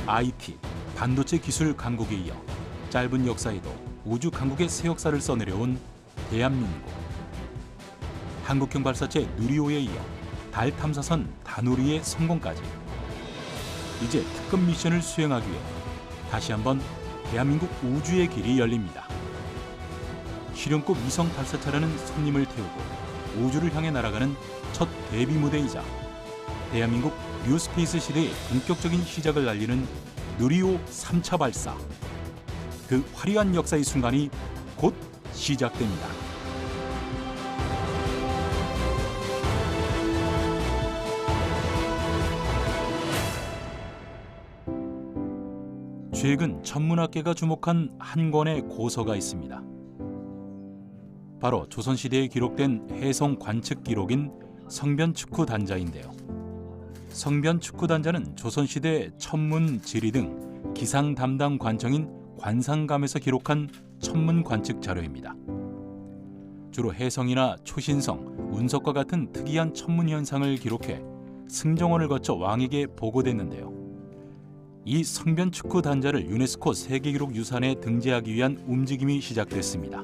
IT, 반도체 기술 강국에 이어 짧은 역사에도 우주 강국의 새 역사를 써내려온 대한민국. 한국형 발사체 누리호에 이어 달 탐사선 다누리의 성공까지. 이제 특급 미션을 수행하기 위해 다시 한번 대한민국 우주의 길이 열립니다. 실용급 위성 발사차라는 손님을 태우고 우주를 향해 날아가는 첫 데뷔 무대이자 대한민국 뉴스페이스 시대의 본격적인 시작을 알리는 누리호 3차 발사. 그 화려한 역사의 순간이 곧 시작됩니다. 최근 천문학계가 주목한 한 권의 고서가 있습니다. 바로 조선시대에 기록된 해성 관측 기록인 성변축후단자인데요. 성변축후단자는 조선시대 천문, 지리 등 기상 담당 관청인 관상감에서 기록한 천문 관측 자료입니다. 주로 해성이나 초신성, 운석과 같은 특이한 천문 현상을 기록해 승정원을 거쳐 왕에게 보고됐는데요. 이 성변축후단자를 유네스코 세계기록유산에 등재하기 위한 움직임이 시작됐습니다.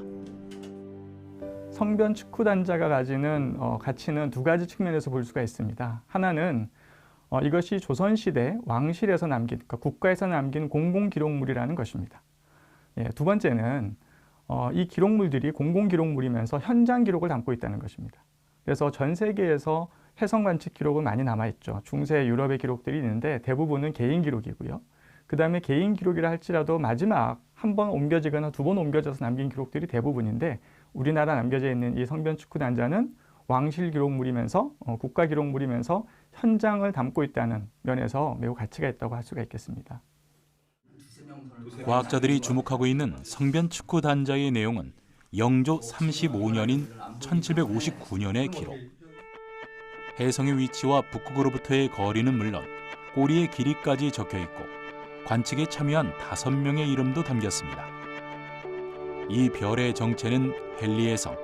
성변축후단자가 가지는 가치는 두 가지 측면에서 볼 수가 있습니다. 하나는 이것이 조선시대 왕실에서 남긴, 그러니까 국가에서 남긴 공공기록물이라는 것입니다. 예, 두 번째는 이 기록물들이 공공기록물이면서 현장 기록을 담고 있다는 것입니다. 그래서 전 세계에서 해성 관측 기록은 많이 남아있죠. 중세 유럽의 기록들이 있는데 대부분은 개인 기록이고요. 그 다음에 개인 기록이라 할지라도 마지막 한 번 옮겨지거나 두 번 옮겨져서 남긴 기록들이 대부분인데 우리나라 남겨져 있는 이 성변축후단자는 왕실 기록물이면서 국가 기록물이면서 현장을 담고 있다는 면에서 매우 가치가 있다고 할 수가 있겠습니다. 과학자들이 주목하고 있는 성변축후단자의 내용은 영조 35년인 1759년의 기록. 해성의 위치와 북극으로부터의 거리는 물론 꼬리의 길이까지 적혀 있고 관측에 참여한 5명의 이름도 담겼습니다. 이 별의 정체는 헨리의 성.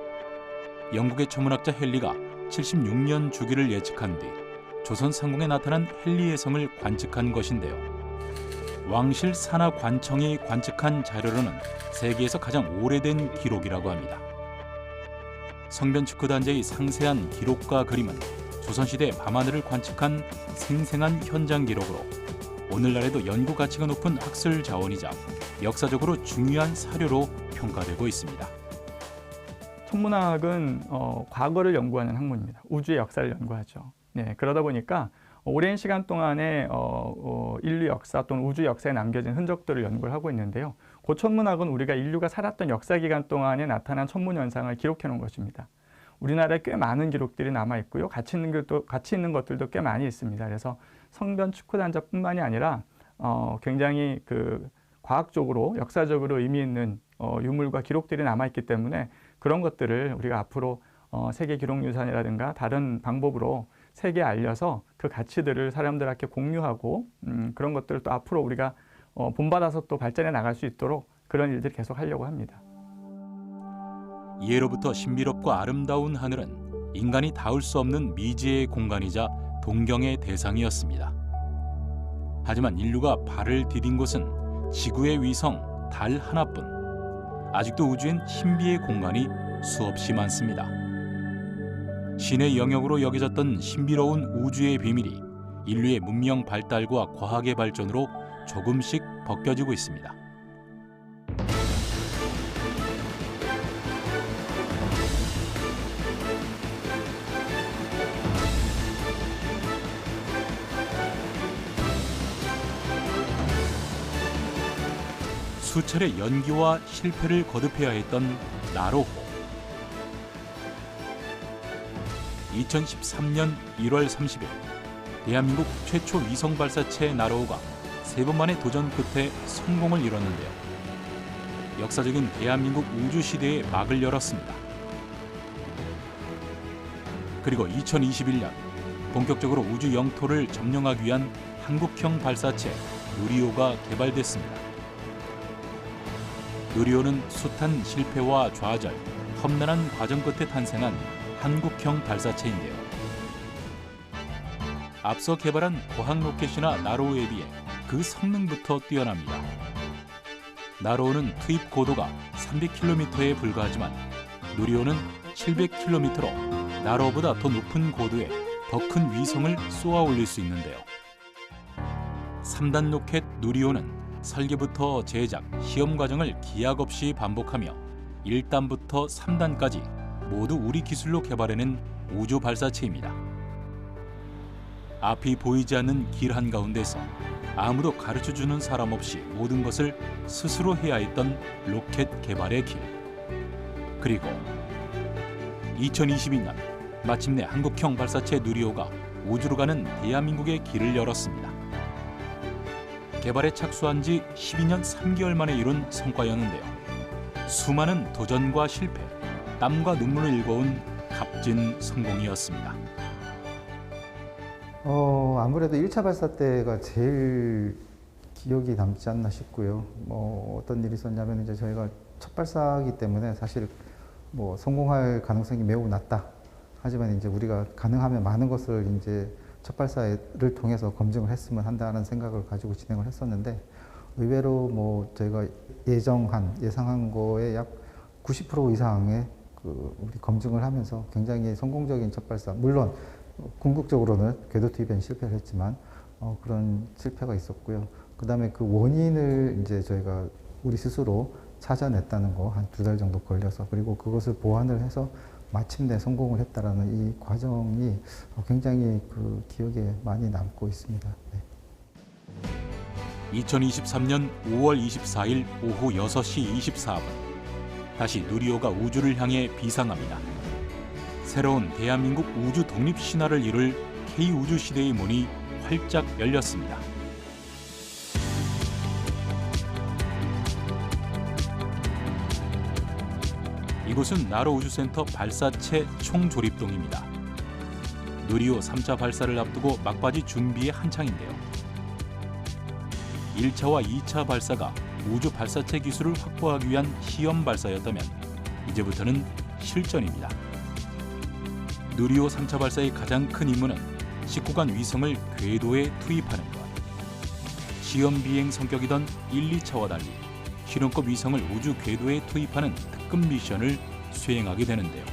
영국의 천문학자 헨리가 76년 주기를 예측한 뒤 조선 상공에 나타난 헨리의 성을 관측한 것인데요. 왕실 산하 관청이 관측한 자료로는 세계에서 가장 오래된 기록이라고 합니다. 성변축후단자의 상세한 기록과 그림은 조선시대 밤하늘을 관측한 생생한 현장 기록으로 오늘날에도 연구 가치가 높은 학술 자원이자 역사적으로 중요한 사료로 평가되고 있습니다. 천문학은 과거를 연구하는 학문입니다. 우주의 역사를 연구하죠. 네, 그러다 보니까 오랜 시간 동안에 인류 역사 또는 우주 역사에 남겨진 흔적들을 연구를 하고 있는데요. 그 천문학은 우리가 인류가 살았던 역사 기간 동안에 나타난 천문 현상을 기록해 놓은 것입니다. 우리나라에 꽤 많은 기록들이 남아 있고요. 가치 있는 것들도 꽤 많이 있습니다. 그래서 성변축후단자뿐만이 아니라 굉장히 과학적으로 역사적으로 의미 있는 유물과 기록들이 남아 있기 때문에 그런 것들을 우리가 앞으로 세계기록유산이라든가 다른 방법으로 세계에 알려서 그 가치들을 사람들한테 공유하고 그런 것들을 또 앞으로 우리가 본받아서 또 발전해 나갈 수 있도록 그런 일들을 계속 하려고 합니다. 예로부터 신비롭고 아름다운 하늘은 인간이 닿을 수 없는 미지의 공간이자 동경의 대상이었습니다. 하지만 인류가 발을 디딘 곳은 지구의 위성 달 하나뿐. 아직도 우주엔 신비의 공간이 수없이 많습니다. 신의 영역으로 여겨졌던 신비로운 우주의 비밀이 인류의 문명 발달과 과학의 발전으로 조금씩 벗겨지고 있습니다. 수차례 연기와 실패를 거듭해야 했던 나로호. 2013년 1월 30일 대한민국 최초 위성 발사체 나로호가 3번 만의 도전 끝에 성공을 이뤘는데요. 역사적인 대한민국 우주 시대에 막을 열었습니다. 그리고 2021년 본격적으로 우주 영토를 점령하기 위한 한국형 발사체 누리호가 개발됐습니다. 누리호는 숱한 실패와 좌절, 험난한 과정 끝에 탄생한 한국형 발사체인데요. 앞서 개발한 고항 로켓이나 나로호에 비해 그 성능부터 뛰어납니다. 나로호는 투입 고도가 300km에 불과하지만 누리호는 700km로 나로호보다 더 높은 고도에 더 큰 위성을 쏘아 올릴 수 있는데요. 3단 로켓 누리호는 설계부터 제작, 시험 과정을 기약 없이 반복하며 1단부터 3단까지 모두 우리 기술로 개발해낸 우주 발사체입니다. 앞이 보이지 않는 길 한가운데서 아무도 가르쳐주는 사람 없이 모든 것을 스스로 해야 했던 로켓 개발의 길. 그리고 2022년 마침내 한국형 발사체 누리호가 우주로 가는 대한민국의 길을 열었습니다. 개발에 착수한 지 12년 3개월 만에 이룬 성과였는데요. 수많은 도전과 실패, 땀과 눈물을 일궈온 값진 성공이었습니다. 아무래도 1차 발사 때가 제일 기억이 남지 않나 싶고요. 어떤 일이 있었냐면 이제 저희가 첫 발사이기 때문에 사실 성공할 가능성이 매우 낮다. 하지만 이제 우리가 가능하면 많은 것을 이제 첫 발사를 통해서 검증을 했으면 한다는 생각을 가지고 진행을 했었는데 의외로 저희가 예상한 거에 약 90% 이상의 우리 검증을 하면서 굉장히 성공적인 첫 발사. 물론 궁극적으로는 궤도 투입엔 실패를 했지만 그런 실패가 있었고요. 그다음에 그 원인을 이제 저희가 우리 스스로 찾아냈다는 거 한 2달 정도 걸려서 그리고 그것을 보완을 해서 마침내 성공을 했다라는 이 과정이 굉장히 기억에 많이 남고 있습니다. 네. 2023년 5월 24일 오후 6시 24분 다시 누리호가 우주를 향해 비상합니다. 새로운 대한민국 우주 독립 신화를 이룰 K우주 시대의 문이 활짝 열렸습니다. 이곳은 나로 우주센터 발사체 총조립동입니다. 누리호 3차 발사를 앞두고 막바지 준비에 한창인데요. 1차와 2차 발사가 우주 발사체 기술을 확보하기 위한 시험 발사였다면 이제부터는 실전입니다. 누리호 3차 발사의 가장 큰 임무는 19간 위성을 궤도에 투입하는 것. 시험 비행 성격이던 1, 2차와 달리 실험급 위성을 우주 궤도에 투입하는 특급 미션을 수행하게 되는데요.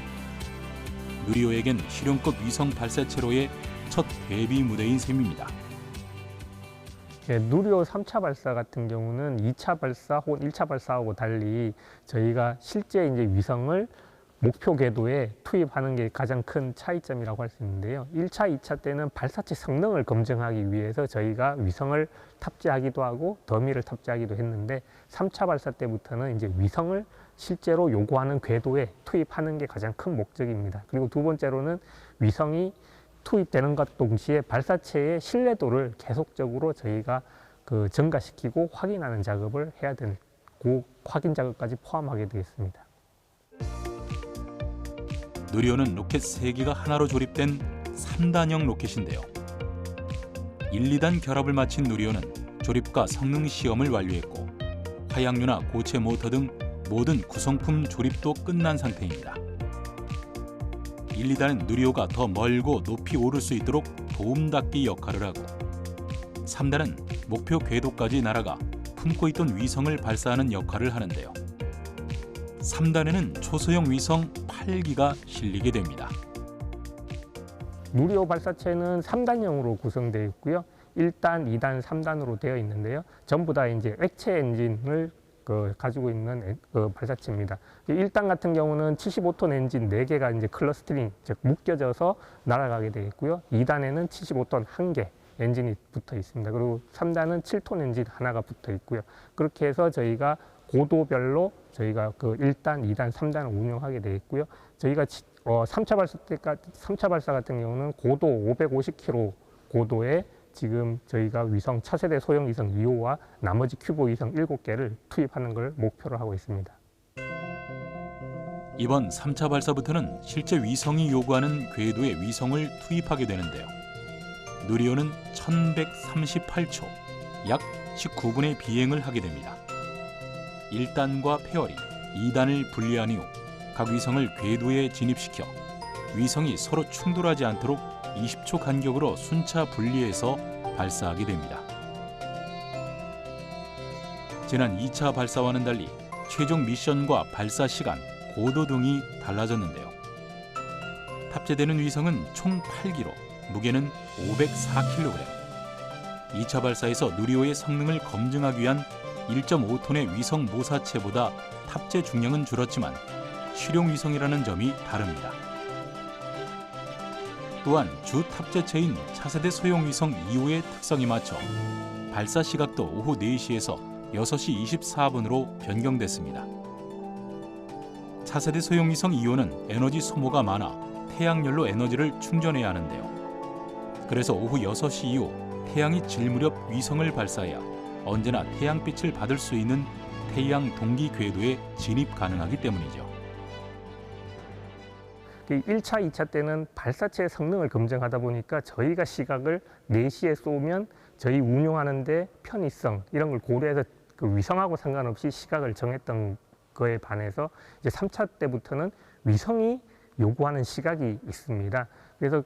누리호에겐 실험급 위성 발사체로의 첫 데뷔 무대인 셈입니다. 네, 누리호 3차 발사 같은 경우는 2차 발사 혹은 1차 발사하고 달리 저희가 실제 이제 위성을 목표 궤도에 투입하는 게 가장 큰 차이점이라고 할 수 있는데요. 1차, 2차 때는 발사체 성능을 검증하기 위해서 저희가 위성을 탑재하기도 하고 더미를 탑재하기도 했는데 3차 발사 때부터는 이제 위성을 실제로 요구하는 궤도에 투입하는 게 가장 큰 목적입니다. 그리고 두 번째로는 위성이 투입되는 것 동시에 발사체의 신뢰도를 계속적으로 저희가 증가시키고 확인하는 작업을 해야 되고 확인 작업까지 포함하게 되겠습니다. 누리호는 로켓 3개가 하나로 조립된 3단형 로켓인데요. 1, 2단 결합을 마친 누리호는 조립과 성능 시험을 완료했고 화약류나 고체 모터 등 모든 구성품 조립도 끝난 상태입니다. 1, 2단은 누리호가 더 멀고 높이 오를 수 있도록 도움닫기 역할을 하고 3단은 목표 궤도까지 날아가 품고 있던 위성을 발사하는 역할을 하는데요. 3단에는 초소형 위성 8기가 실리게 됩니다. 누리호 발사체는 3단형으로 구성되어 있고요. 1단, 2단, 3단으로 되어 있는데요. 전부 다 이제 액체 엔진을 가지고 있는 발사체입니다. 1단 같은 경우는 75톤 엔진 4개가 이제 클러스터링, 즉 묶여져서 날아가게 되겠고요. 2단에는 75톤 1개 엔진이 붙어 있습니다. 그리고 3단은 7톤 엔진 하나가 붙어 있고요. 그렇게 해서 저희가 고도별로 저희가 1단, 2단, 3단을 운영하게 되겠고요. 저희가 3차 발사 같은 경우는 고도 550km 고도에 지금 저희가 위성 차세대 소형 위성 2호와 나머지 큐브 위성 7개를 투입하는 걸 목표로 하고 있습니다. 이번 3차 발사부터는 실제 위성이 요구하는 궤도에 위성을 투입하게 되는데요. 누리호는 1138초, 약 19분의 비행을 하게 됩니다. 1단과 페어링, 2단을 분리한 이후 각 위성을 궤도에 진입시켜 위성이 서로 충돌하지 않도록 20초 간격으로 순차 분리해서 발사하게 됩니다. 지난 2차 발사와는 달리 최종 미션과 발사 시간, 고도 등이 달라졌는데요. 탑재되는 위성은 총 8기로 무게는 504kg. 2차 발사에서 누리호의 성능을 검증하기 위한 1.5톤의 위성 모사체보다 탑재 중량은 줄었지만 실용 위성이라는 점이 다릅니다. 또한 주 탑재체인 차세대 소형 위성 2호의 특성에 맞춰 발사 시각도 오후 4시에서 6시 24분으로 변경됐습니다. 차세대 소형 위성 2호는 에너지 소모가 많아 태양열로 에너지를 충전해야 하는데요. 그래서 오후 6시 이후 태양이 질 무렵 위성을 발사해야 언제나 태양빛을 받을 수 있는 태양 동기 궤도에 진입 가능하기 때문이죠. 1차, 2차 때는 발사체의 성능을 검증하다 보니까 저희가 시각을 4시에 쏘면 저희 운용하는데 편의성 이런 걸 고려해서 그 위성하고 상관없이 시각을 정했던 거에 반해서 이제 3차 때부터는 위성이 요구하는 시각이 있습니다. 그래서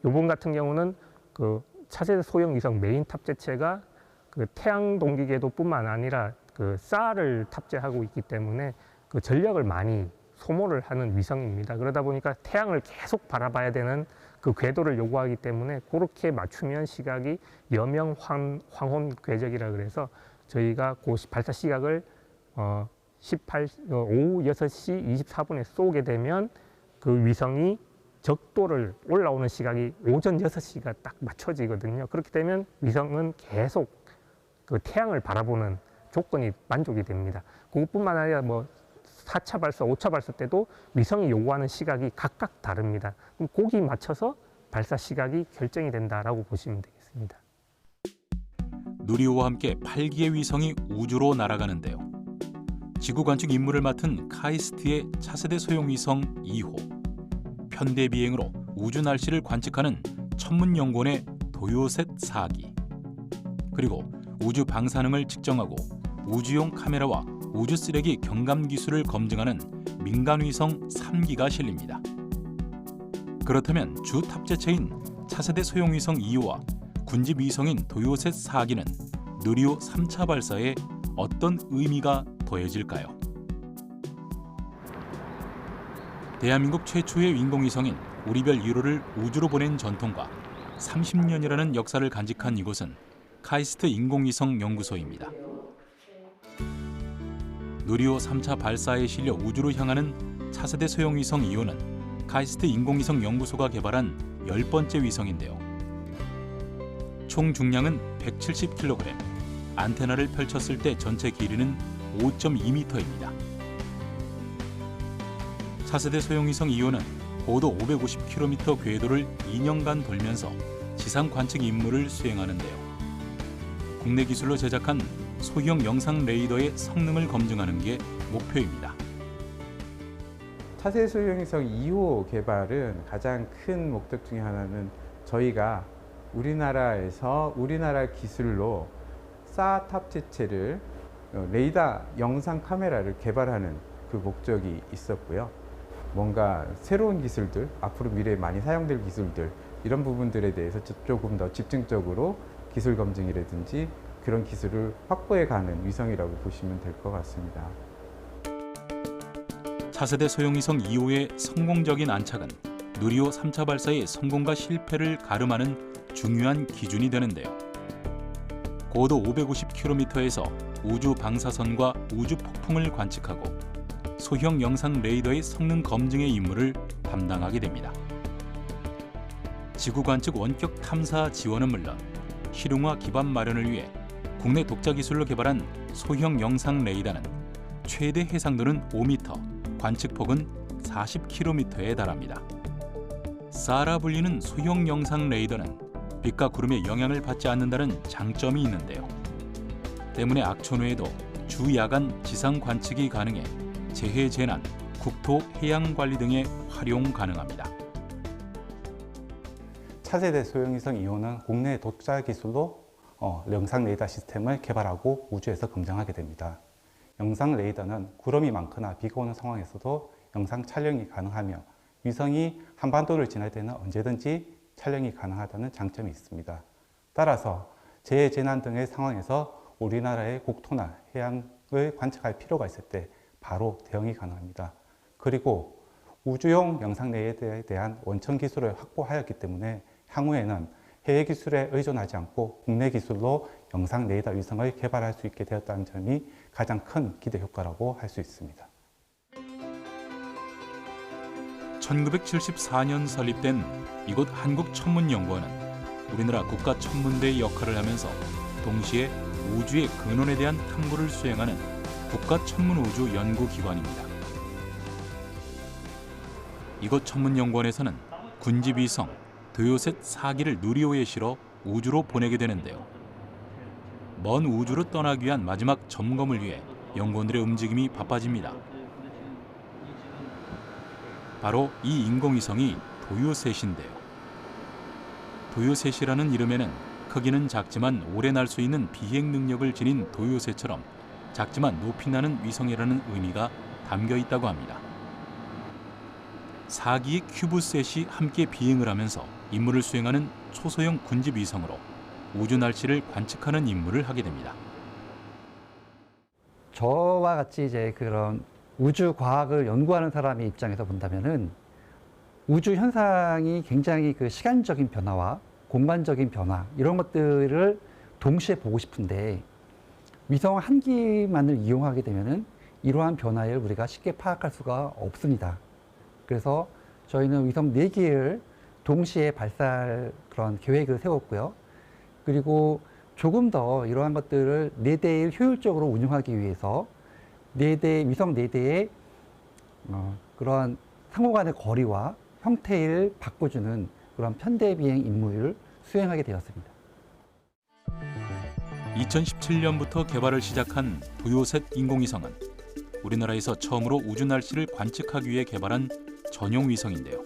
요번 같은 경우는 그 차세대 소형 위성 메인 탑재체가 그 태양 동기 궤도뿐만 아니라 그 쌀을 탑재하고 있기 때문에 그 전력을 많이 소모를 하는 위성입니다. 그러다 보니까 태양을 계속 바라봐야 되는 그 궤도를 요구하기 때문에 그렇게 맞추면 시각이 여명 황혼 궤적이라 그래서 저희가 그 발사 시각을 오후 6시 24분에 쏘게 되면 그 위성이 적도를 올라오는 시각이 오전 6시가 딱 맞춰지거든요. 그렇게 되면 위성은 계속 그 태양을 바라보는 조건이 만족이 됩니다. 그것뿐만 아니라 뭐 4차 발사, 5차 발사 때도 위성이 요구하는 시각이 각각 다릅니다. 그럼 거기에 맞춰서 발사 시각이 결정이 된다라고 보시면 되겠습니다. 누리호와 함께 8기의 위성이 우주로 날아가는데요. 지구 관측 임무를 맡은 카이스트의 차세대 소형 위성 2호, 편대 비행으로 우주 날씨를 관측하는 천문연구원의 도요셋 4기, 그리고 우주 방사능을 측정하고 우주용 카메라와 우주 쓰레기 경감 기술을 검증하는 민간 위성 3기가 실립니다. 그렇다면 주 탑재체인 차세대 소형 위성 2호와 군집 위성인 도요셋 4기는 누리호 3차 발사에 어떤 의미가 더해질까요? 대한민국 최초의 인공위성인 우리별 1호를 우주로 보낸 전통과 30년이라는 역사를 간직한 이곳은 카이스트 인공위성 연구소입니다. 누리호 3차 발사에 실려 우주로 향하는 차세대 소형 위성 2호는 카이스트 인공위성 연구소가 개발한 10번째 위성인데요. 총 중량은 170kg, 안테나를 펼쳤을 때 전체 길이는 5.2m입니다. 차세대 소형 위성 2호는 고도 550km 궤도를 2년간 돌면서 지상 관측 임무를 수행하는데요. 국내 기술로 제작한 소형 영상 레이더의 성능을 검증하는 게 목표입니다. 차세대 소형 위성 2호 개발은 가장 큰 목적 중에 하나는 저희가 우리나라에서 우리나라 기술로 사 탑재체를 레이더 영상 카메라를 개발하는 그 목적이 있었고요. 뭔가 새로운 기술들, 앞으로 미래에 많이 사용될 기술들 이런 부분들에 대해서 조금 더 집중적으로 기술 검증이라든지 그런 기술을 확보해가는 위성이라고 보시면 될 것 같습니다. 차세대 소형 위성 2호의 성공적인 안착은 누리호 3차 발사의 성공과 실패를 가름하는 중요한 기준이 되는데요. 고도 550km에서 우주 방사선과 우주 폭풍을 관측하고 소형 영상 레이더의 성능 검증의 임무를 담당하게 됩니다. 지구 관측 원격 탐사 지원은 물론 실용화 기반 마련을 위해 국내 독자 기술로 개발한 소형 영상 레이더는 최대 해상도는 5m, 관측폭은 40km에 달합니다. 사라 불리는 소형 영상 레이더는 빛과 구름의 영향을 받지 않는다는 장점이 있는데요. 때문에 악천 후에도 주 야간 지상 관측이 가능해 재해 재난, 국토 해양 관리 등에 활용 가능합니다. 차세대 소형위성 2호는 국내 독자 기술로 영상 레이더 시스템을 개발하고 우주에서 검증하게 됩니다. 영상 레이더는 구름이 많거나 비가 오는 상황에서도 영상 촬영이 가능하며 위성이 한반도를 지날 때는 언제든지 촬영이 가능하다는 장점이 있습니다. 따라서 재해, 재난 등의 상황에서 우리나라의 국토나 해양을 관측할 필요가 있을 때 바로 대응이 가능합니다. 그리고 우주용 영상 레이더에 대한 원천 기술을 확보하였기 때문에 향후에는 해외 기술에 의존하지 않고 국내 기술로 영상 레이더 위성을 개발할 수 있게 되었다는 점이 가장 큰 기대 효과라고 할 수 있습니다. 1974년 설립된 이곳 한국천문연구원은 우리나라 국가천문대의 역할을 하면서 동시에 우주의 근원에 대한 탐구를 수행하는 국가천문우주연구기관입니다. 이곳 천문연구원에서는 군집위성 도요셋 4기를 누리호에 실어 우주로 보내게 되는데요. 먼 우주로 떠나기 위한 마지막 점검을 위해 연구원들의 움직임이 바빠집니다. 바로 이 인공위성이 도요셋인데요. 도요셋이라는 이름에는 크기는 작지만 오래 날 수 있는 비행 능력을 지닌 도요셋처럼 작지만 높이 나는 위성이라는 의미가 담겨 있다고 합니다. 4기의 큐브셋이 함께 비행을 하면서 임무를 수행하는 초소형 군집 위성으로 우주 날씨를 관측하는 임무를 하게 됩니다. 저와 같이 이제 그런 우주 과학을 연구하는 사람의 입장에서 본다면은 우주 현상이 굉장히 그 시간적인 변화와 공간적인 변화 이런 것들을 동시에 보고 싶은데 위성 한 기만을 이용하게 되면은 이러한 변화를 우리가 쉽게 파악할 수가 없습니다. 그래서 저희는 위성 4기를 동시에 발사할 그런 계획을 세웠고요. 그리고 조금 더 이러한 것들을 4대를 효율적으로 운용하기 위해서 위성 4대의 그러한 상호간의 거리와 형태를 바꿔주는 그런 편대 비행 임무를 수행하게 되었습니다. 2017년부터 개발을 시작한 도요셋 인공위성은 우리나라에서 처음으로 우주 날씨를 관측하기 위해 개발한 전용 위성인데요.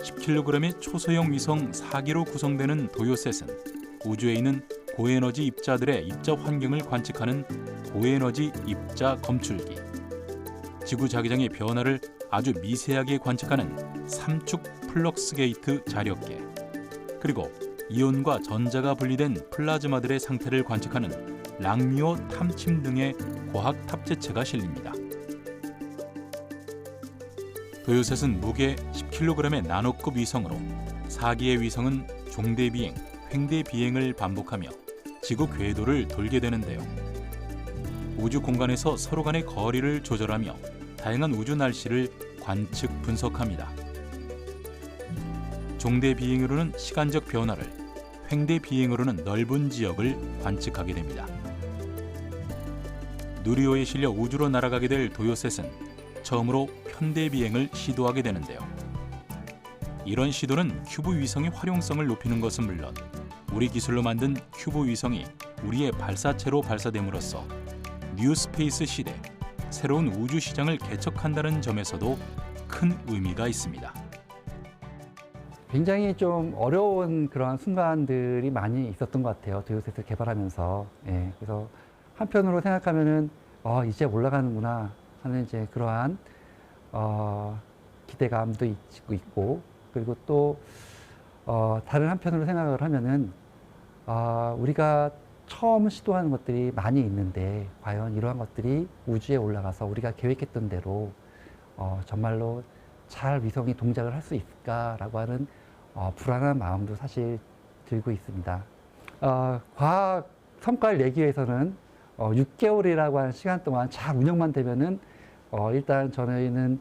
10kg의 초소형 위성 4기로 구성되는 도요셋은 우주에 있는 고에너지 입자들의 입자 환경을 관측하는 고에너지 입자 검출기, 지구 자기장의 변화를 아주 미세하게 관측하는 삼축 플럭스 게이트 자력계, 그리고 이온과 전자가 분리된 플라즈마들의 상태를 관측하는 랑미오 탐침 등의 과학 탑재체가 실립니다. 도요셋은 무게 10kg의 나노급 위성으로 4기의 위성은 종대 비행, 횡대 비행을 반복하며 지구 궤도를 돌게 되는데요. 우주 공간에서 서로 간의 거리를 조절하며 다양한 우주 날씨를 관측 분석합니다. 종대 비행으로는 시간적 변화를, 횡대 비행으로는 넓은 지역을 관측하게 됩니다. 누리호에 실려 우주로 날아가게 될 도요셋은 처음으로 편대 비행을 시도하게 되는데요. 이런 시도는 큐브 위성의 활용성을 높이는 것은 물론 우리 기술로 만든 큐브 위성이 우리의 발사체로 발사됨으로써 뉴스페이스 시대, 새로운 우주 시장을 개척한다는 점에서도 큰 의미가 있습니다. 굉장히 좀 어려운 그런 순간들이 많이 있었던 것 같아요. 도요셋을 개발하면서. 예, 그래서 한편으로 생각하면은 이제 올라가는구나 하는 이제 그러한 기대감도 있고, 그리고 또 다른 한편으로 생각을 하면은 우리가 처음 시도하는 것들이 많이 있는데 과연 이러한 것들이 우주에 올라가서 우리가 계획했던 대로 정말로 잘 위성이 동작을 할 수 있을까라고 하는 불안한 마음도 사실 들고 있습니다. 과학 성과를 내기 위해서는 6개월이라고 하는 시간 동안 잘 운영만 되면은 일단 저희는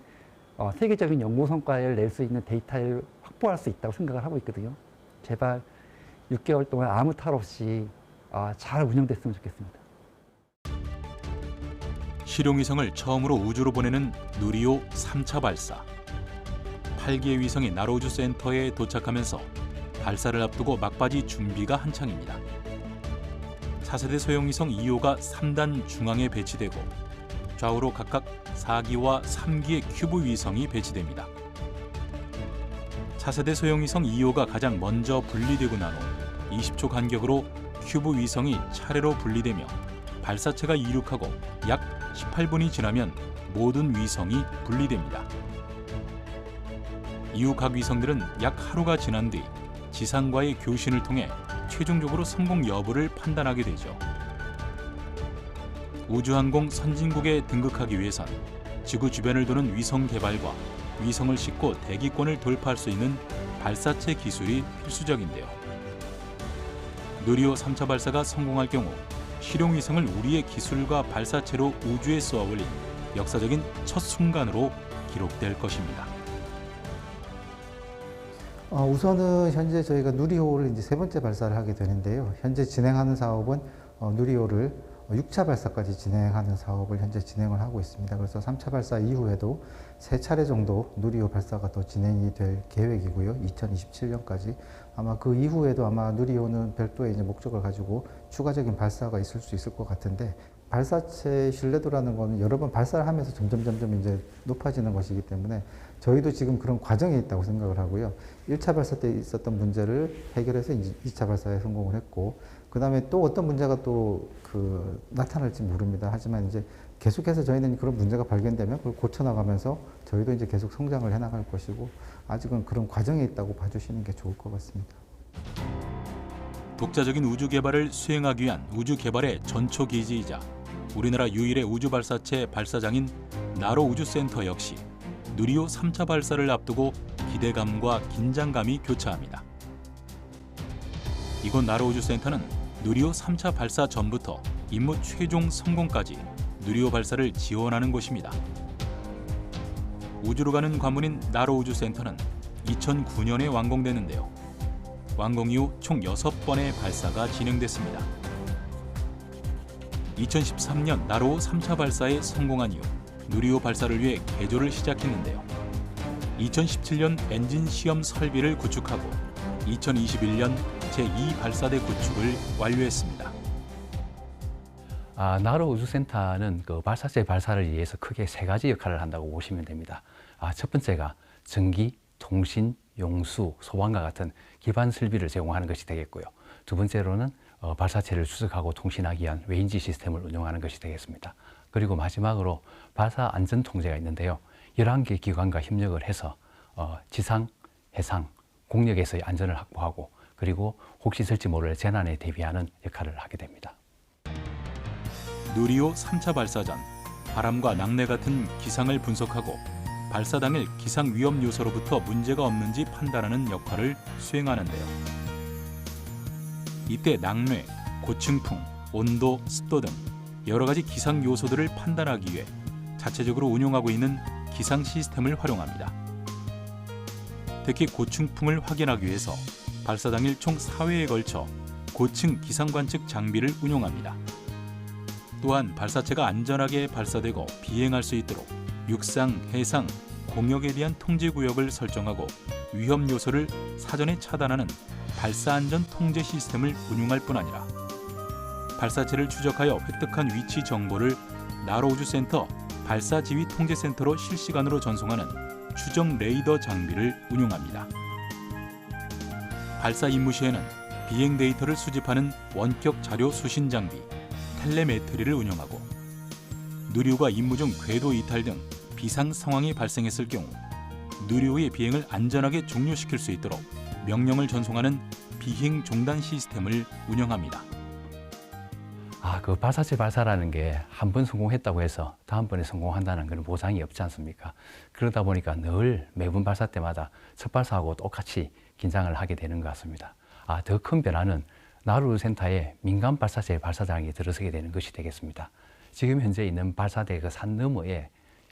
세계적인 연구 성과를 낼 수 있는 데이터를 확보할 수 있다고 생각을 하고 있거든요. 제발 6개월 동안 아무 탈 없이 잘 운영됐으면 좋겠습니다. 실용위성을 처음으로 우주로 보내는 누리호 3차 발사. 8개의 위성이 나로우주 센터에 도착하면서 발사를 앞두고 막바지 준비가 한창입니다. 차세대 소형위성 2호가 3단 중앙에 배치되고 좌우로 각각 4기와 3기의 큐브 위성이 배치됩니다. 차세대 소형위성 2호가 가장 먼저 분리되고 난 후 20초 간격으로 큐브 위성이 차례로 분리되며 발사체가 이륙하고 약 18분이 지나면 모든 위성이 분리됩니다. 이후 각 위성들은 약 하루가 지난 뒤 지상과의 교신을 통해 최종적으로 성공 여부를 판단하게 되죠. 우주항공 선진국에 등극하기 위해선 지구 주변을 도는 위성 개발과 위성을 싣고 대기권을 돌파할 수 있는 발사체 기술이 필수적인데요. 누리호 3차 발사가 성공할 경우 실용 위성을 우리의 기술과 발사체로 우주에 쏘아 올린 역사적인 첫 순간으로 기록될 것입니다. 우선은 현재 저희가 누리호를 이제 3번째 발사를 하게 되는데요. 현재 진행하는 사업은 누리호를 6차 발사까지 진행하는 사업을 현재 진행을 하고 있습니다. 그래서 3차 발사 이후에도 3차례 정도 누리호 발사가 더 진행이 될 계획이고요. 2027년까지 아마 그 이후에도 아마 누리호는 별도의 이제 목적을 가지고 추가적인 발사가 있을 수 있을 것 같은데, 발사체 신뢰도라는 거는 여러 번 발사를 하면서 점점 이제 높아지는 것이기 때문에 저희도 지금 그런 과정에 있다고 생각을 하고요. 1차 발사 때 있었던 문제를 해결해서 이제 2차 발사에 성공을 했고, 그 다음에 또 어떤 문제가 또 나타날지 모릅니다. 하지만 이제 계속해서 저희는 그런 문제가 발견되면 그걸 고쳐나가면서 저희도 이제 계속 성장을 해나갈 것이고, 아직은 그런 과정에 있다고 봐주시는 게 좋을 것 같습니다. 독자적인 우주 개발을 수행하기 위한 우주 개발의 전초 기지이자 우리나라 유일의 우주 발사체 발사장인 나로 우주센터 역시 누리호 3차 발사를 앞두고 기대감과 긴장감이 교차합니다. 이곳 나로 우주센터는 누리호 3차 발사 전부터 임무 최종 성공까지 누리호 발사를 지원하는 곳입니다. 우주로 가는 관문인 나로 우주센터는 2009년에 완공됐는데요. 완공 이후 총 6번의 발사가 진행됐습니다. 2013년 나로 3차 발사에 성공한 이후 누리호 발사를 위해 개조를 시작했는데요. 2017년 엔진 시험 설비를 구축하고 2021년 제2 발사대 구축을 완료했습니다. 나로 우주센터는 그 발사체 발사를 위해서 크게 3가지 역할을 한다고 보시면 됩니다. 첫 번째가 전기, 통신, 용수, 소방과 같은 기반 설비를 제공하는 것이 되겠고요. 두 번째로는 발사체를 추적하고 통신하기 위한 외인지 시스템을 운영하는 것이 되겠습니다. 그리고 마지막으로 발사 안전 통제가 있는데요. 11개 기관과 협력을 해서 지상, 해상, 공역에서의 안전을 확보하고, 그리고 혹시 있을지 모를 재난에 대비하는 역할을 하게 됩니다. 누리호 3차 발사 전 바람과 낙뢰 같은 기상을 분석하고 발사 당일 기상 위험 요소로부터 문제가 없는지 판단하는 역할을 수행하는데요. 이때 낙뢰, 고층풍, 온도, 습도 등 여러 가지 기상 요소들을 판단하기 위해 자체적으로 운용하고 있는 기상 시스템을 활용합니다. 특히 고층풍을 확인하기 위해서 발사 당일 총 4회에 걸쳐 고층 기상 관측 장비를 운용합니다. 또한 발사체가 안전하게 발사되고 비행할 수 있도록 육상, 해상, 공역에 대한 통제 구역을 설정하고 위험 요소를 사전에 차단하는 발사 안전 통제 시스템을 운용할 뿐 아니라 발사체를 추적하여 획득한 위치 정보를 나로 우주센터 발사 지휘 통제 센터로 실시간으로 전송하는 추정 레이더 장비를 운용합니다. 발사 임무 시에는 비행 데이터를 수집하는 원격 자료 수신 장비 텔레메트리를 운영하고, 누리호가 임무 중 궤도 이탈 등 비상 상황이 발생했을 경우 누리호의 비행을 안전하게 종료시킬 수 있도록 명령을 전송하는 비행 종단 시스템을 운영합니다. 그 발사체 발사라는 게 한 번 성공했다고 해서 다음번에 성공한다는 그런 보장이 없지 않습니까? 그러다 보니까 늘 매번 발사 때마다 첫 발사하고 똑같이 긴장을 하게 되는 것 같습니다. 더 큰 변화는 나로 센터에 민간 발사체 발사장이 들어서게 되는 것이 되겠습니다. 지금 현재 있는 발사대 그 산 너머에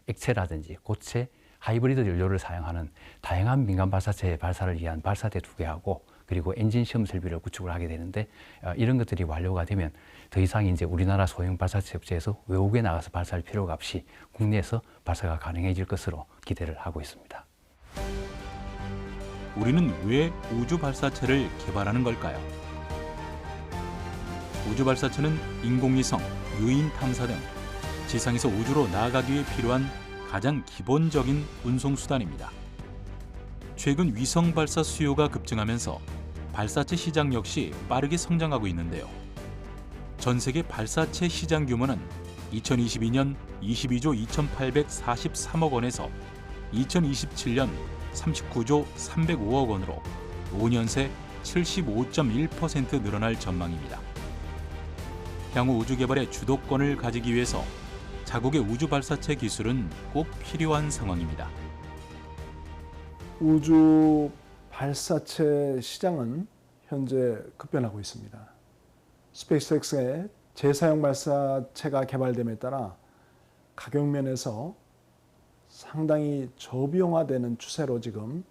액체라든지 고체, 하이브리드 연료를 사용하는 다양한 민간 발사체 발사를 위한 발사대 2개하고, 그리고 엔진 시험 설비를 구축을 하게 되는데, 이런 것들이 완료가 되면 더 이상 이제 우리나라 소형 발사체 업체에서 외국에 나가서 발사할 필요가 없이 국내에서 발사가 가능해질 것으로 기대를 하고 있습니다. 우리는 왜 우주 발사체를 개발하는 걸까요? 우주 발사체는 인공위성, 유인 탐사 등 지상에서 우주로 나아가기 위해 필요한 가장 기본적인 운송수단입니다. 최근 위성 발사 수요가 급증하면서 발사체 시장 역시 빠르게 성장하고 있는데요. 전 세계 발사체 시장 규모는 2022년 22조 2,843억 원에서 2027년 39조 305억 원으로 5년 새 75.1% 늘어날 전망입니다. 향후 우주 개발의 주도권을 가지기 위해서 자국의 우주 발사체 기술은 꼭 필요한 상황입니다. 우주 발사체 시장은 현재 급변하고 있습니다. 스페이스X의 재사용 발사체가 개발됨에 따라 가격 면에서 상당히 저비용화되는 추세로 지금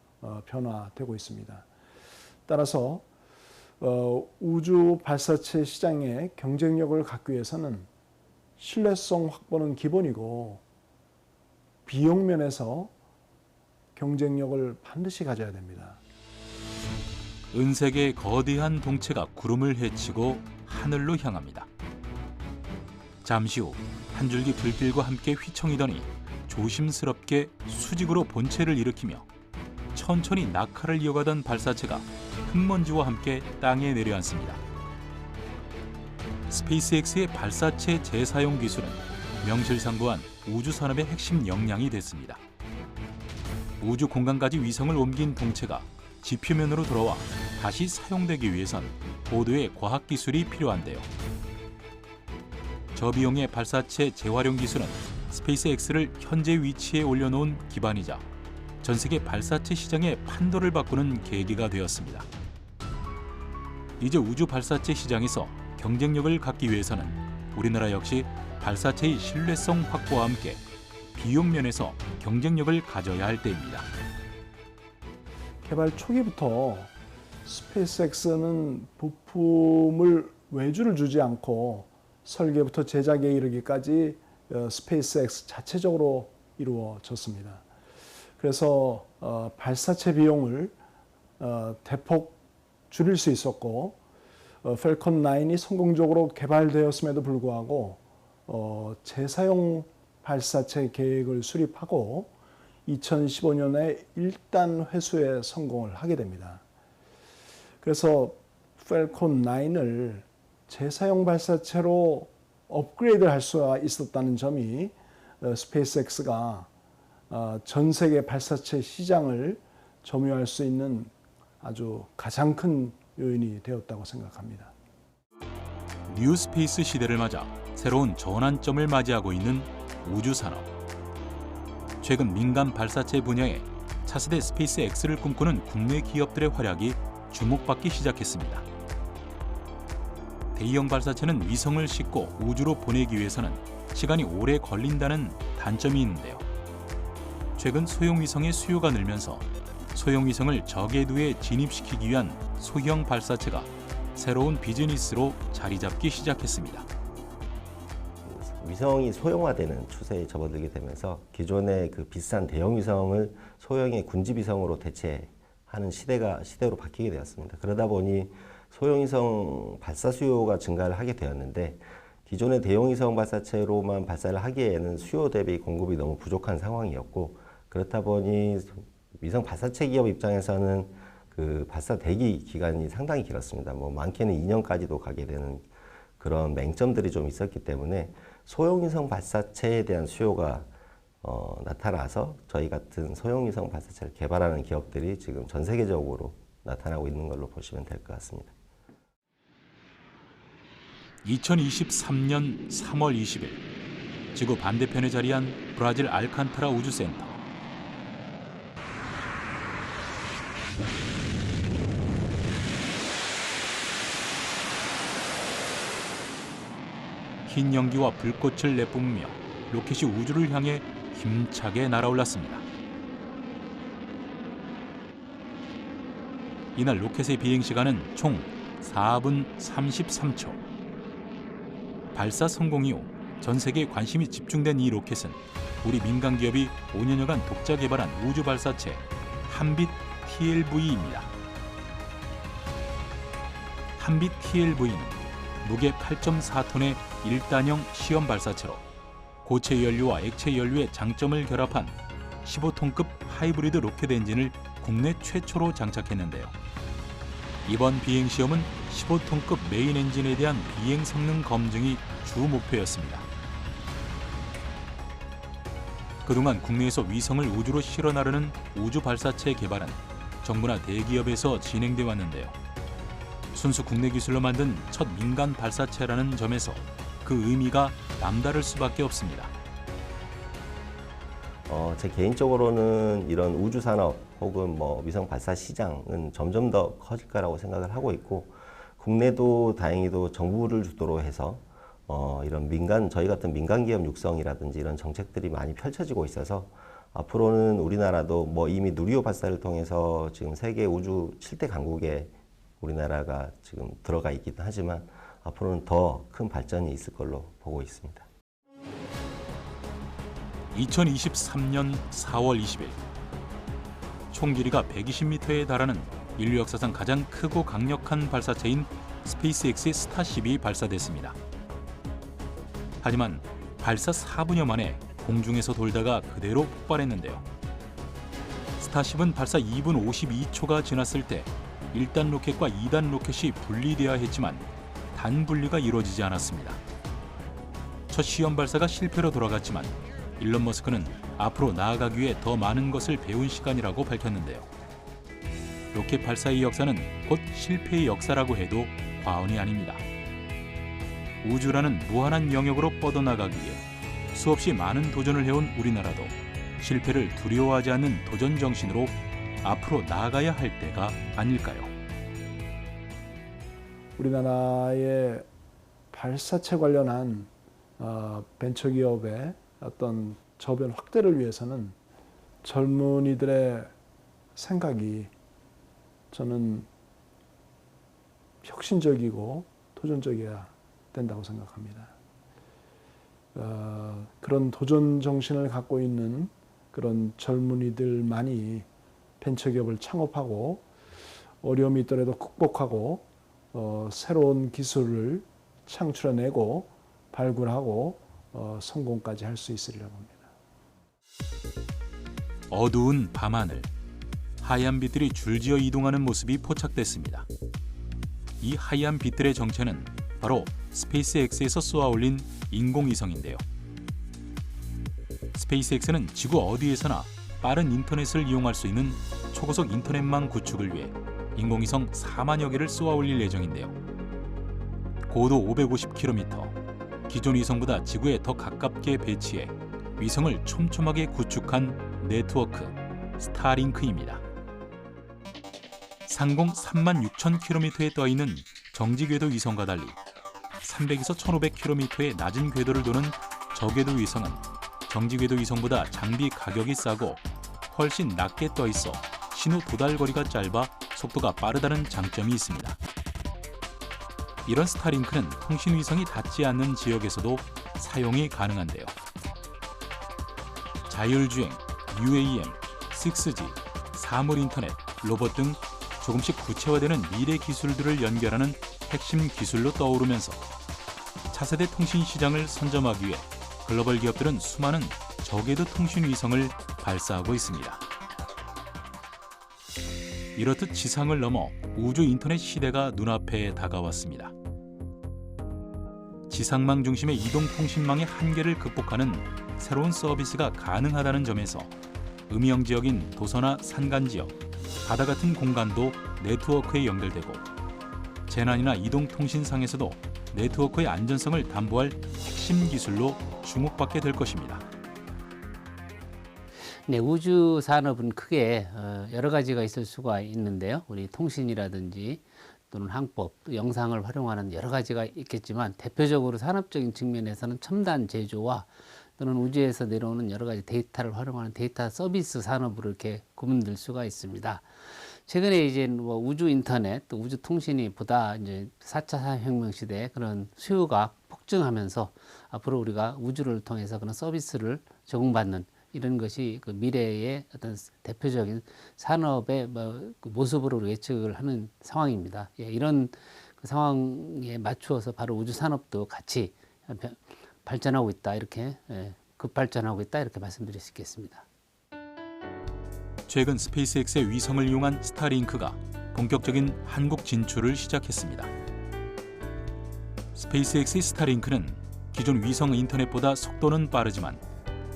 변화되고 있습니다. 따라서 우주 발사체 시장의 경쟁력을 갖기 위해서는 신뢰성 확보는 기본이고 비용 면에서 경쟁력을 반드시 가져야 됩니다. 은색의 거대한 동체가 구름을 헤치고 하늘로 향합니다. 잠시 후 한 줄기 불길과 함께 휘청이더니 조심스럽게 수직으로 본체를 일으키며 천천히 낙하를 이어가던 발사체가 흙먼지와 함께 땅에 내려앉습니다. 스페이스X의 발사체 재사용 기술은 명실상부한 우주 산업의 핵심 역량이 됐습니다. 우주 공간까지 위성을 옮긴 동체가 지표면으로 돌아와 다시 사용되기 위해선 고도의 과학 기술이 필요한데요. 저비용의 발사체 재활용 기술은 스페이스X를 현재 위치에 올려놓은 기반이자 전 세계 발사체 시장의 판도를 바꾸는 계기가 되었습니다. 이제 우주 발사체 시장에서 경쟁력을 갖기 위해서는 우리나라 역시 발사체의 신뢰성 확보와 함께 비용 면에서 경쟁력을 가져야 할 때입니다. 개발 초기부터 스페이스X는 부품을 외주를 주지 않고 설계부터 제작에 이르기까지 스페이스X 자체적으로 이루어졌습니다. 그래서 발사체 비용을 대폭 줄일 수 있었고 펠컨 9이 성공적으로 개발되었음에도 불구하고 재사용 발사체 계획을 수립하고 2015년에 1단 회수에 성공을 하게 됩니다. 그래서 펠컨 9을 재사용 발사체로 업그레이드를 할 수가 있었다는 점이 스페이스X가 전 세계 발사체 시장을 점유할 수 있는 아주 가장 큰 요인이 되었다고 생각합니다. 뉴 스페이스 시대를 맞아 새로운 전환점을 맞이하고 있는 우주 산업. 최근 민간 발사체 분야에 차세대 스페이스X를 꿈꾸는 국내 기업들의 활약이 주목받기 시작했습니다. 대형 발사체는 위성을 싣고 우주로 보내기 위해서는 시간이 오래 걸린다는 단점이 있는데요. 최근 소형 위성의 수요가 늘면서 소형 위성을 저궤도에 진입시키기 위한 소형 발사체가 새로운 비즈니스로 자리 잡기 시작했습니다. 위성이 소형화되는 추세에 접어들게 되면서 기존의 그 비싼 대형 위성을 소형의 군집 위성으로 대체하는 시대로 바뀌게 되었습니다. 그러다 보니 소형위성 발사 수요가 증가를 하게 되었는데 기존의 대형위성 발사체로만 발사를 하기에는 수요 대비 공급이 너무 부족한 상황이었고 그렇다 보니 위성 발사체 기업 입장에서는 그 발사 대기 기간이 상당히 길었습니다. 뭐 많게는 2년까지도 가게 되는 그런 맹점들이 좀 있었기 때문에 소형위성 발사체에 대한 수요가 나타나서 저희 같은 소형위성 발사체를 개발하는 기업들이 지금 전 세계적으로 나타나고 있는 걸로 보시면 될 것 같습니다. 2023년 3월 20일 지구 반대편에 자리한 브라질 알칸타라 우주센터. 흰 연기와 불꽃을 내뿜으며 로켓이 우주를 향해 힘차게 날아올랐습니다. 이날 로켓의 비행 시간은 총 4분 33초. 발사 성공 이후 전 세계에 관심이 집중된 이 로켓은 우리 민간 기업이 5년여간 독자 개발한 우주 발사체 한빛 TLV입니다. 한빛 TLV는 무게 8.4톤의 1단형 시험 발사체로 고체 연료와 액체 연료의 장점을 결합한 15톤급 하이브리드 로켓 엔진을 국내 최초로 장착했는데요. 이번 비행 시험은 15톤급 메인 엔진에 대한 비행 성능 검증이 주 목표였습니다. 그동안 국내에서 위성을 우주로 실어 나르는 우주 발사체 개발은 정부나 대기업에서 진행돼 왔는데요. 순수 국내 기술로 만든 첫 민간 발사체라는 점에서 그 의미가 남다를 수밖에 없습니다. 제 개인적으로는 이런 우주 산업 혹은 뭐 위성 발사 시장은 점점 더 커질 거라고 생각을 하고 있고, 국내도 다행히도 정부를 주도로 해서 이런 저희 같은 민간 기업 육성이라든지 이런 정책들이 많이 펼쳐지고 있어서 앞으로는 우리나라도 뭐 이미 누리호 발사를 통해서 지금 세계 우주 7대 강국에 우리나라가 지금 들어가 있긴 하지만 앞으로는 더 큰 발전이 있을 걸로 보고 있습니다. 2023년 4월 20일 총 길이가 120m에 달하는 인류 역사상 가장 크고 강력한 발사체인 스페이스X의 스타쉽이 발사됐습니다. 하지만 발사 4분여 만에 공중에서 돌다가 그대로 폭발했는데요. 스타쉽은 발사 2분 52초가 지났을 때 1단 로켓과 2단 로켓이 분리되어야 했지만 단 분리가 이루어지지 않았습니다. 첫 시험 발사가 실패로 돌아갔지만 일론 머스크는 앞으로 나아가기 위해 더 많은 것을 배운 시간이라고 밝혔는데요. 로켓 발사의 역사는 곧 실패의 역사라고 해도 과언이 아닙니다. 우주라는 무한한 영역으로 뻗어나가기 위해 수없이 많은 도전을 해온 우리나라도 실패를 두려워하지 않는 도전 정신으로 앞으로 나아가야 할 때가 아닐까요? 우리나라의 발사체 관련한 벤처기업의 어떤 저변 확대를 위해서는 젊은이들의 생각이 저는 혁신적이고 도전적이어야 된다고 생각합니다. 그런 도전 정신을 갖고 있는 그런 젊은이들만이 벤처기업을 창업하고 어려움이 있더라도 극복하고 새로운 기술을 창출해내고 발굴하고 성공까지 할 수 있으리라고 봅니다. 어두운 밤하늘, 하얀 빛들이 줄지어 이동하는 모습이 포착됐습니다. 이 하얀 빛들의 정체는 바로 스페이스X에서 쏘아올린 인공위성인데요. 스페이스X는 지구 어디에서나 빠른 인터넷을 이용할 수 있는 초고속 인터넷망 구축을 위해 인공위성 4만여 개를 쏘아올릴 예정인데요. 고도 550km, 기존 위성보다 지구에 더 가깝게 배치해 위성을 촘촘하게 구축한 네트워크 스타링크입니다. 상공 36,000km에 떠있는 정지궤도 위성과 달리 300에서 1,500km의 낮은 궤도를 도는 저궤도 위성은 정지궤도 위성보다 장비 가격이 싸고 훨씬 낮게 떠있어 신호 도달 거리가 짧아 속도가 빠르다는 장점이 있습니다. 이런 스타링크는 통신위성이 닿지 않는 지역에서도 사용이 가능한데요. 자율주행, UAM, 6G, 사물인터넷, 로봇 등 조금씩 구체화되는 미래 기술들을 연결하는 핵심 기술로 떠오르면서 차세대 통신 시장을 선점하기 위해 글로벌 기업들은 수많은 저궤도 통신 위성을 발사하고 있습니다. 이렇듯 지상을 넘어 우주 인터넷 시대가 눈앞에 다가왔습니다. 지상망 중심의 이동통신망의 한계를 극복하는 새로운 서비스가 가능하다는 점에서 음영 지역인 도서나 산간 지역, 바다 같은 공간도 네트워크에 연결되고 재난이나 이동통신상에서도 네트워크의 안전성을 담보할 핵심 기술로 주목받게 될 것입니다. 네, 우주 산업은 크게 여러 가지가 있을 수가 있는데요. 우리 통신이라든지 또는 항법, 또 영상을 활용하는 여러 가지가 있겠지만 대표적으로 산업적인 측면에서는 첨단 제조와 또는 우주에서 내려오는 여러 가지 데이터를 활용하는 데이터 서비스 산업으로 이렇게 구분될 수가 있습니다. 최근에 이제 뭐 우주 인터넷, 또 우주 통신이 보다 이제 4차 산업혁명 시대에 그런 수요가 폭증하면서 앞으로 우리가 우주를 통해서 그런 서비스를 제공받는 이런 것이 그 미래의 어떤 대표적인 산업의 그 모습으로 예측을 하는 상황입니다. 예, 이런 그 상황에 맞추어서 바로 우주 산업도 같이 발전하고 있다, 이렇게 급발전하고 있다, 이렇게 말씀드릴 수 있겠습니다. 최근 스페이스X의 위성을 이용한 스타링크가 본격적인 한국 진출을 시작했습니다. 스페이스X의 스타링크는 기존 위성 인터넷보다 속도는 빠르지만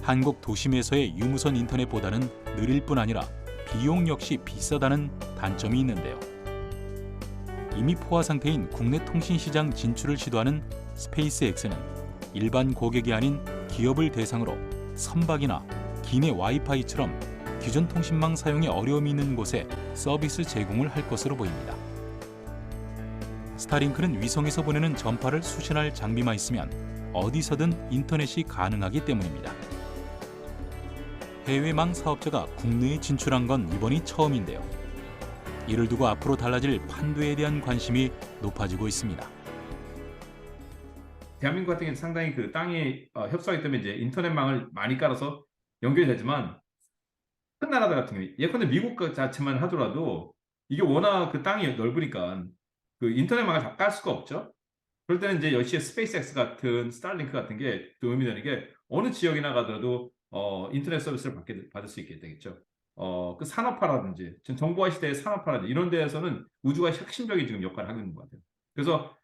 한국 도심에서의 유무선 인터넷보다는 느릴 뿐 아니라 비용 역시 비싸다는 단점이 있는데요. 이미 포화 상태인 국내 통신 시장 진출을 시도하는 스페이스X는 일반 고객이 아닌 기업을 대상으로 선박이나 기내 와이파이처럼 기존 통신망 사용에 어려움이 있는 곳에 서비스 제공을 할 것으로 보입니다. 스타링크는 위성에서 보내는 전파를 수신할 장비만 있으면 어디서든 인터넷이 가능하기 때문입니다. 해외망 사업자가 국내에 진출한 건 이번이 처음인데요. 이를 두고 앞으로 달라질 판도에 대한 관심이 높아지고 있습니다. 대한민국 같은 경우는 상당히 그 땅이 협소하기 때문에 이제 인터넷망을 많이 깔아서 연결이 되지만 큰 나라들 같은 경우 예컨대 미국 자체만 하더라도 이게 워낙 그 땅이 넓으니까 그 인터넷망을 다 깔 수가 없죠. 그럴 때는 이제 역시 스페이스X 같은 스타링크 같은 게 또 의미되는 게 어느 지역이나 가더라도 인터넷 서비스를 받을 수 있게 되겠죠. 그 산업화라든지 지금 정보화 시대의 산업화라든지 이런 데에서는 우주가 혁신적인 지금 역할을 하고 있는 것 같아요. 그래서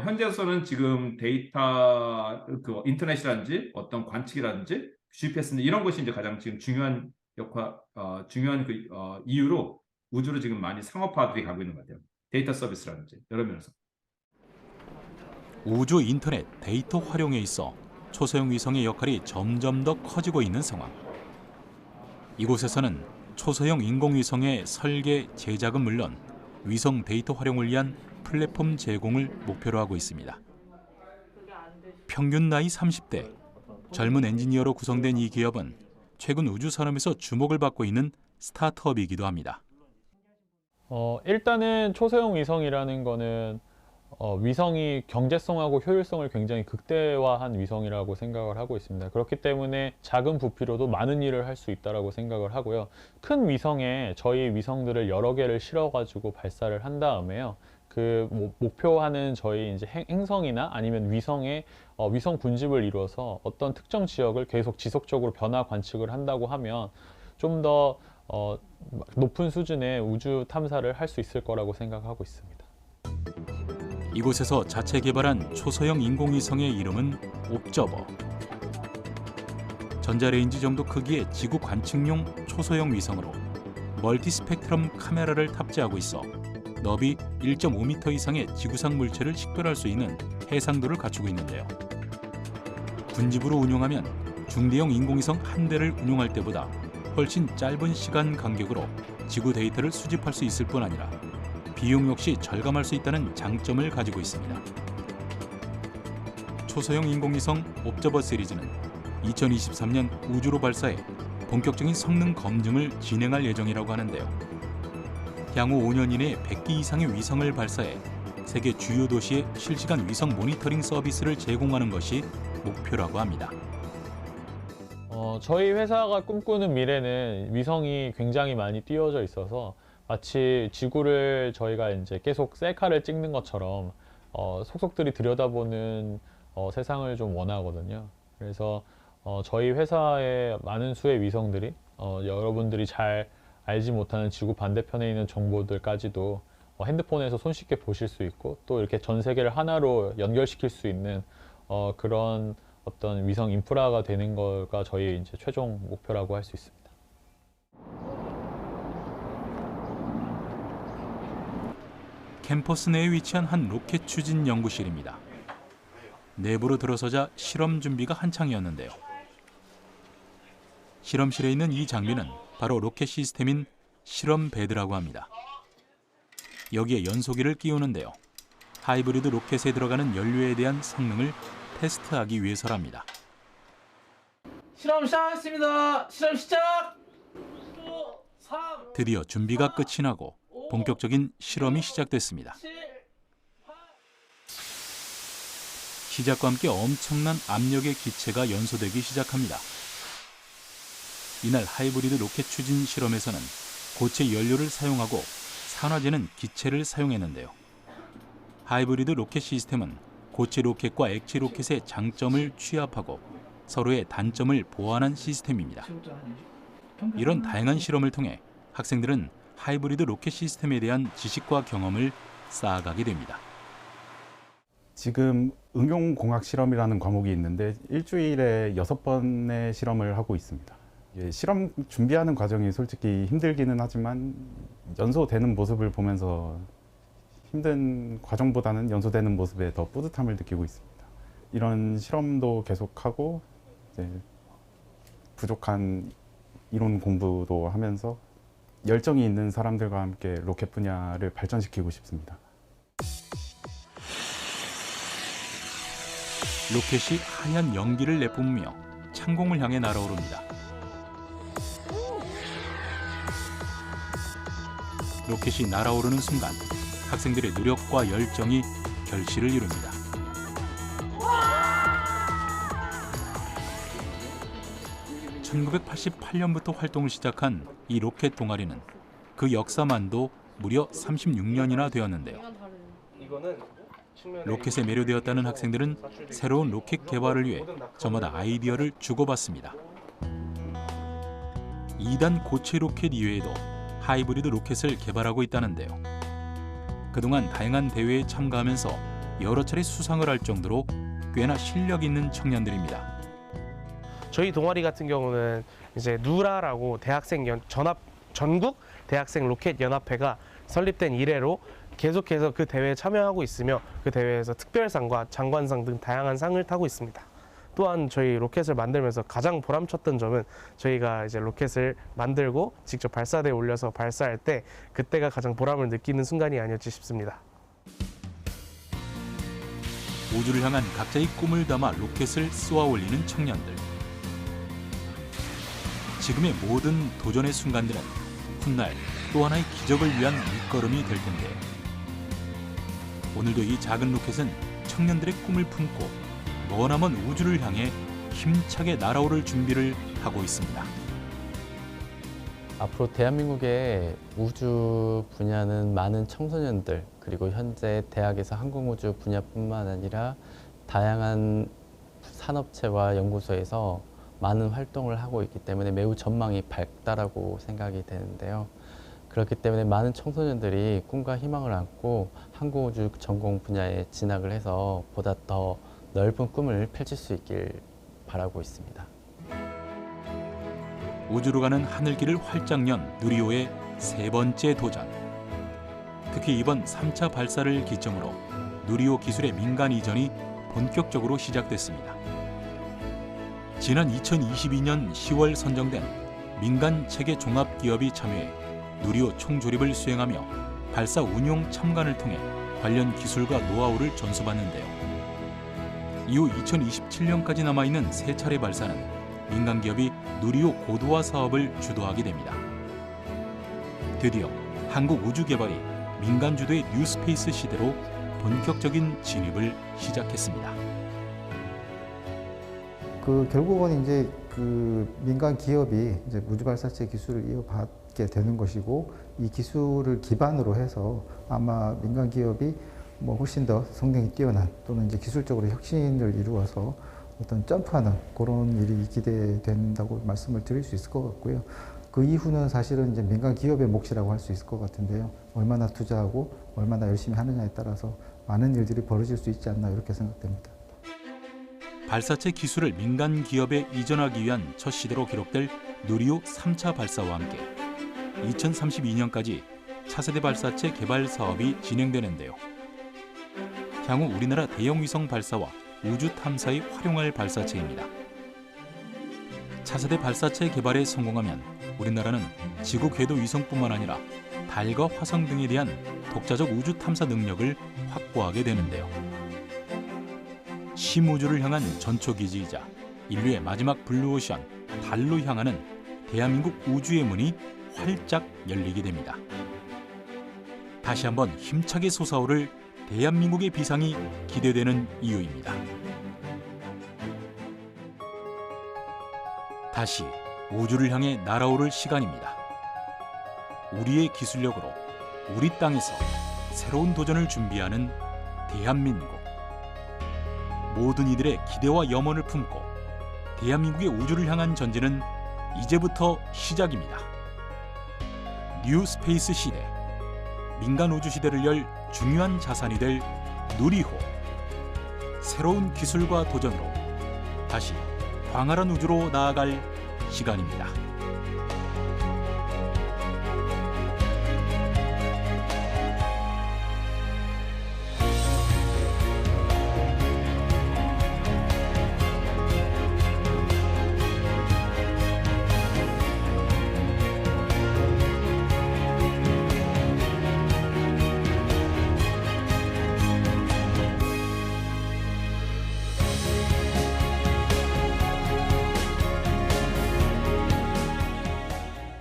현재로서는 지금 데이터 그 인터넷이라든지 어떤 관측이라든지 GPS 이런 것이 이제 가장 지금 중요한 중요한 이유로 우주로 지금 많이 상업화들이 가고 있는 것 같아요. 데이터 서비스라든지 여러 면에서. 우주 인터넷 데이터 활용에 있어 초소형 위성의 역할이 점점 더 커지고 있는 상황. 이곳에서는 초소형 인공위성의 설계, 제작은 물론 위성 데이터 활용을 위한 플랫폼 제공을 목표로 하고 있습니다. 평균 나이 30대, 젊은 엔지니어로 구성된 이 기업은 최근 우주 산업에서 주목을 받고 있는 스타트업이기도 합니다. 일단은 초소형 위성이라는 거는 위성이 경제성하고 효율성을 굉장히 극대화한 위성이라고 생각을 하고 있습니다. 그렇기 때문에 작은 부피로도 많은 일을 할 수 있다고 생각을 하고요. 큰 위성에 저희 위성들을 여러 개를 실어가지고 발사를 한 다음에요. 그 목표하는 저희 이제 행성이나 아니면 위성의 위성 군집을 이루어서 어떤 특정 지역을 계속 지속적으로 변화 관측을 한다고 하면 좀 더 높은 수준의 우주 탐사를 할 수 있을 거라고 생각하고 있습니다. 이곳에서 자체 개발한 초소형 인공위성의 이름은 옵저버. 전자레인지 정도 크기의 지구 관측용 초소형 위성으로 멀티 스펙트럼 카메라를 탑재하고 있어 너비 1.5m 이상의 지구상 물체를 식별할 수 있는 해상도를 갖추고 있는데요. 군집으로 운용하면 중대형 인공위성 한 대를 운용할 때보다 훨씬 짧은 시간 간격으로 지구 데이터를 수집할 수 있을 뿐 아니라 비용 역시 절감할 수 있다는 장점을 가지고 있습니다. 초소형 인공위성 옵저버 시리즈는 2023년 우주로 발사해 본격적인 성능 검증을 진행할 예정이라고 하는데요. 향후 5년 이내에 100기 이상의 위성을 발사해 세계 주요 도시에 실시간 위성 모니터링 서비스를 제공하는 것이 목표라고 합니다. 저희 회사가 꿈꾸는 미래는 위성이 굉장히 많이 띄워져 있어서 마치 지구를 저희가 이제 계속 셀카를 찍는 것처럼 속속들이 들여다보는 세상을 좀 원하거든요. 그래서 저희 회사의 많은 수의 위성들이 여러분들이 잘 알지 못하는 지구 반대편에 있는 정보들까지도 핸드폰에서 손쉽게 보실 수 있고 또 이렇게 전 세계를 하나로 연결시킬 수 있는 그런 어떤 위성 인프라가 되는 거가 저희 이제 최종 목표라고 할 수 있습니다. 캠퍼스 내에 위치한 한 로켓 추진 연구실입니다. 내부로 들어서자 실험 준비가 한창이었는데요. 실험실에 있는 이 장비는 바로 로켓 시스템인 실험 베드라고 합니다. 여기에 연소기를 끼우는데요. 하이브리드 로켓에 들어가는 연료에 대한 성능을 테스트하기 위해서랍니다. 실험 시작하겠습니다. 실험 시작! 드디어 준비가 끝이 나고 본격적인 실험이 시작됐습니다. 시작과 함께 엄청난 압력의 기체가 연소되기 시작합니다. 이날 하이브리드 로켓 추진 실험에서는 고체 연료를 사용하고 산화제는 기체를 사용했는데요. 하이브리드 로켓 시스템은 고체 로켓과 액체 로켓의 장점을 취합하고 서로의 단점을 보완한 시스템입니다. 이런 다양한 실험을 통해 학생들은 하이브리드 로켓 시스템에 대한 지식과 경험을 쌓아가게 됩니다. 지금 응용공학 실험이라는 과목이 있는데 일주일에 6번의 실험을 하고 있습니다. 실험 준비하는 과정이 솔직히 힘들기는 하지만 연소되는 모습을 보면서 힘든 과정보다는 연소되는 모습에 더 뿌듯함을 느끼고 있습니다. 이런 실험도 계속하고 이제 부족한 이론 공부도 하면서 열정이 있는 사람들과 함께 로켓 분야를 발전시키고 싶습니다. 로켓이 하얀 연기를 내뿜으며 창공을 향해 날아오릅니다. 로켓이 날아오르는 순간 학생들의 노력과 열정이 결실을 이룹니다. (1988년부터) 활동을 시작한 이 로켓 동아리는 그 역사만도 무려 36년이나 되었는데요. 로켓에 매료되었다는 학생들은 새로운 로켓 개발을 위해 저마다 아이디어를 주고받습니다. 2단 고체 로켓 이외에도 하이브리드 로켓을 개발하고 있다는데요. 그동안 다양한 대회에 참가하면서 여러 차례 수상을 할 정도로 꽤나 실력 있는 청년들입니다. 저희 동아리 같은 경우는 이제 누라라고 전국 대학생 로켓 연합회가 설립된 이래로 계속해서 그 대회에 참여하고 있으며 그 대회에서 특별상과 장관상 등 다양한 상을 타고 있습니다. 또한 저희 로켓을 만들면서 가장 보람찼던 점은 저희가 이제 로켓을 만들고 직접 발사대에 올려서 발사할 때 그때가 가장 보람을 느끼는 순간이 아니었지 싶습니다. 우주를 향한 각자의 꿈을 담아 로켓을 쏘아 올리는 청년들. 지금의 모든 도전의 순간들은 훗날 또 하나의 기적을 위한 밑거름이 될 텐데, 오늘도 이 작은 로켓은 청년들의 꿈을 품고 머나먼 우주를 향해 힘차게 날아오를 준비를 하고 있습니다. 앞으로 대한민국의 우주 분야는 많은 청소년들, 그리고 현재 대학에서 항공우주 분야뿐만 아니라 다양한 산업체와 연구소에서 많은 활동을 하고 있기 때문에 매우 전망이 밝다라고 생각이 되는데요. 그렇기 때문에 많은 청소년들이 꿈과 희망을 안고 항공우주 전공 분야에 진학을 해서 보다 더 넓은 꿈을 펼칠 수 있길 바라고 있습니다. 우주로 가는 하늘길을 활짝 연 누리호의 세 번째 도전. 특히 이번 3차 발사를 기점으로 누리호 기술의 민간 이전이 본격적으로 시작됐습니다. 지난 2022년 10월 선정된 민간 체계 종합 기업이 참여해 누리호 총조립을 수행하며 발사 운용 참관을 통해 관련 기술과 노하우를 전수받는데요. 이후 2027년까지 남아있는 세 차례 발사는 민간 기업이 누리호 고도화 사업을 주도하게 됩니다. 드디어 한국 우주개발이 민간 주도의 뉴스페이스 시대로 본격적인 진입을 시작했습니다. 결국은 이제 민간 기업이 이제 우주 발사체 기술을 이어받게 되는 것이고, 이 기술을 기반으로 해서 아마 민간 기업이 훨씬 더 성능이 뛰어난 또는 이제 기술적으로 혁신을 이루어서 어떤 점프하는 그런 일이 기대된다고 말씀을 드릴 수 있을 것 같고요. 그 이후는 사실은 이제 민간 기업의 몫이라고 할 수 있을 것 같은데요. 얼마나 투자하고 얼마나 열심히 하느냐에 따라서 많은 일들이 벌어질 수 있지 않나 이렇게 생각됩니다. 발사체 기술을 민간 기업에 이전하기 위한 첫 시대로 기록될 누리호 3차 발사와 함께 2032년까지 차세대 발사체 개발 사업이 진행되는데요. 향후 우리나라 대형 위성 발사와 우주 탐사에 활용할 발사체입니다. 차세대 발사체 개발에 성공하면 우리나라는 지구 궤도 위성뿐만 아니라 달과 화성 등에 대한 독자적 우주 탐사 능력을 확보하게 되는데요. 심우주를 향한 전초기지이자 인류의 마지막 블루오션, 달로 향하는 대한민국 우주의 문이 활짝 열리게 됩니다. 다시 한번 힘차게 솟아오를 대한민국의 비상이 기대되는 이유입니다. 다시 우주를 향해 날아오를 시간입니다. 우리의 기술력으로 우리 땅에서 새로운 도전을 준비하는 대한민국. 모든 이들의 기대와 염원을 품고 대한민국의 우주를 향한 전진은 이제부터 시작입니다. 뉴 스페이스 시대, 민간 우주 시대를 열 중요한 자산이 될 누리호. 새로운 기술과 도전으로 다시 광활한 우주로 나아갈 시간입니다.